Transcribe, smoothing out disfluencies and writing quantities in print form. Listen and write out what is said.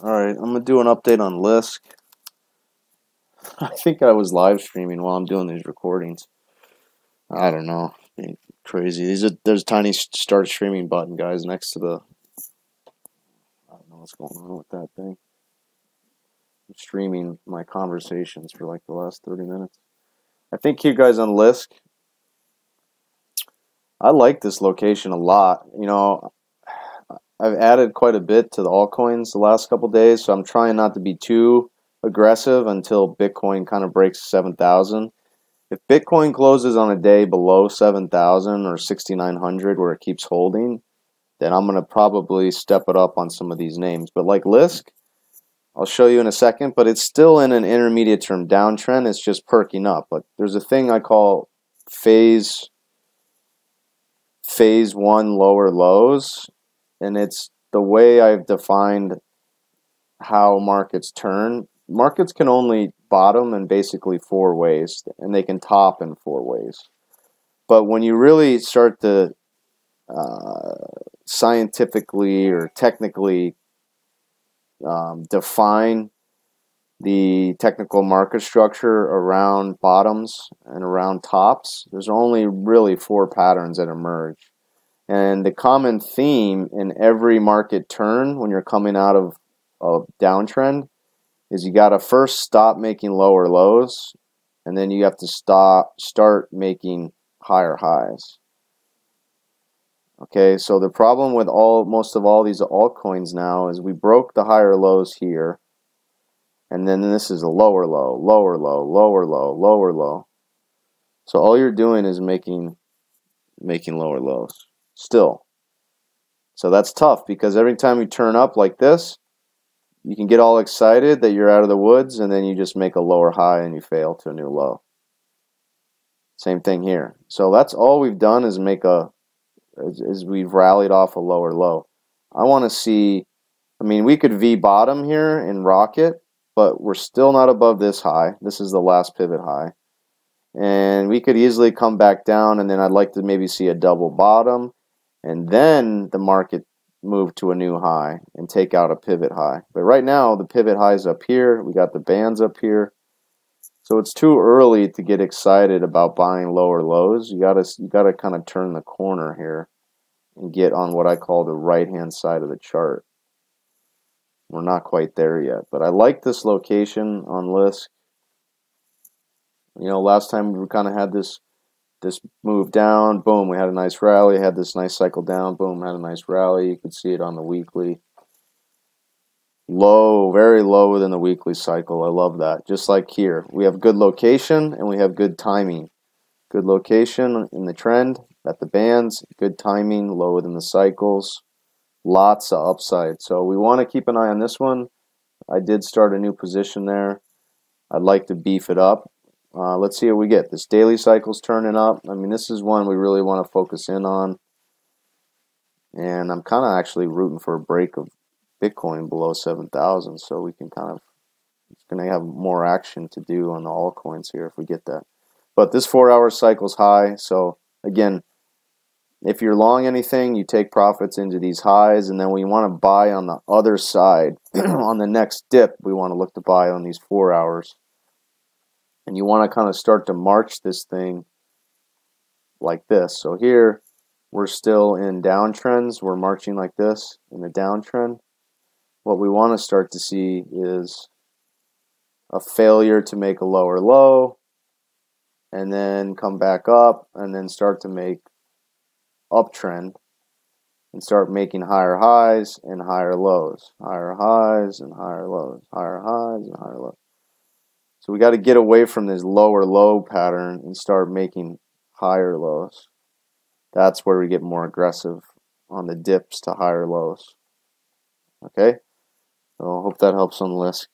Alright, I'm going to do an update on Lisk. I think I was live streaming while I'm doing these recordings. I don't know. Being crazy. There's a tiny start streaming button, guys, next to the... I don't know what's going on with that thing. I'm streaming my conversations for like the last 30 minutes. I think you guys on Lisk, I like this location a lot. You know, I've added quite a bit to the altcoins the last couple days, so I'm trying not to be too aggressive until Bitcoin kind of breaks 7,000. If Bitcoin closes on a day below 7,000 or 6,900 where it keeps holding, then I'm going to probably step it up on some of these names. But like Lisk, I'll show you in a second, but it's still in an intermediate term downtrend. It's just perking up. But there's a thing I call phase 1 lower lows, and it's the way I've defined how markets turn. Markets can only bottom in basically 4 ways, and they can top in 4 ways. But when you really start to scientifically or technically define the technical market structure around bottoms and around tops, there's only really 4 patterns that emerge. And the common theme in every market turn when you're coming out of a downtrend is you got to first stop making lower lows, and then you have to start making higher highs. Okay, so the problem with most of all these altcoins now is we broke the higher lows here, and then this is a lower low, lower low, lower low, lower low. So all you're doing is making lower lows still. So that's tough because every time you turn up like this, you can get all excited that you're out of the woods, and then you just make a lower high and you fail to a new low. Same thing here. So that's all we've done is we've rallied off a lower low. I want to see, we could V bottom here and rock it, but we're still not above this high. This is the last pivot high. And we could easily come back down, and then I'd like to maybe see a double bottom, and then the market move to a new high and take out a pivot high. But right now the pivot high is up here, we got the bands up here, so it's too early to get excited about buying lower lows. You gotta kind of turn the corner here and get on what I call the right hand side of the chart. We're not quite there yet, but I like this location on Lisk. You know, last time we kind of had this move down, boom, we had a nice rally, had this nice cycle down, boom, had a nice rally. You could see it on the weekly. Low, very low within the weekly cycle. I love that. Just like here, we have good location and we have good timing. Good location in the trend at the bands, good timing, low within the cycles. Lots of upside. So we want to keep an eye on this one. I did start a new position there. I'd like to beef it up. Let's see what we get. This daily cycle's turning up. This is one we really want to focus in on. And I'm kind of actually rooting for a break of Bitcoin below 7,000, so we can it's going to have more action to do on the altcoins here if we get that. But this 4-hour cycle's high, so again, if you're long anything, you take profits into these highs, and then we want to buy on the other side. On the next dip, we want to look to buy on these 4 hours. And you want to kind of start to march this thing like this. So here, we're still in downtrends. We're marching like this in the downtrend. What we want to start to see is a failure to make a lower low, and then come back up, and then start to make uptrend, and start making higher highs and higher lows. Higher highs and higher lows. Higher highs and higher lows. So we got to get away from this lower low pattern and start making higher lows. That's where we get more aggressive on the dips to higher lows. Okay? So I hope that helps on Lisk.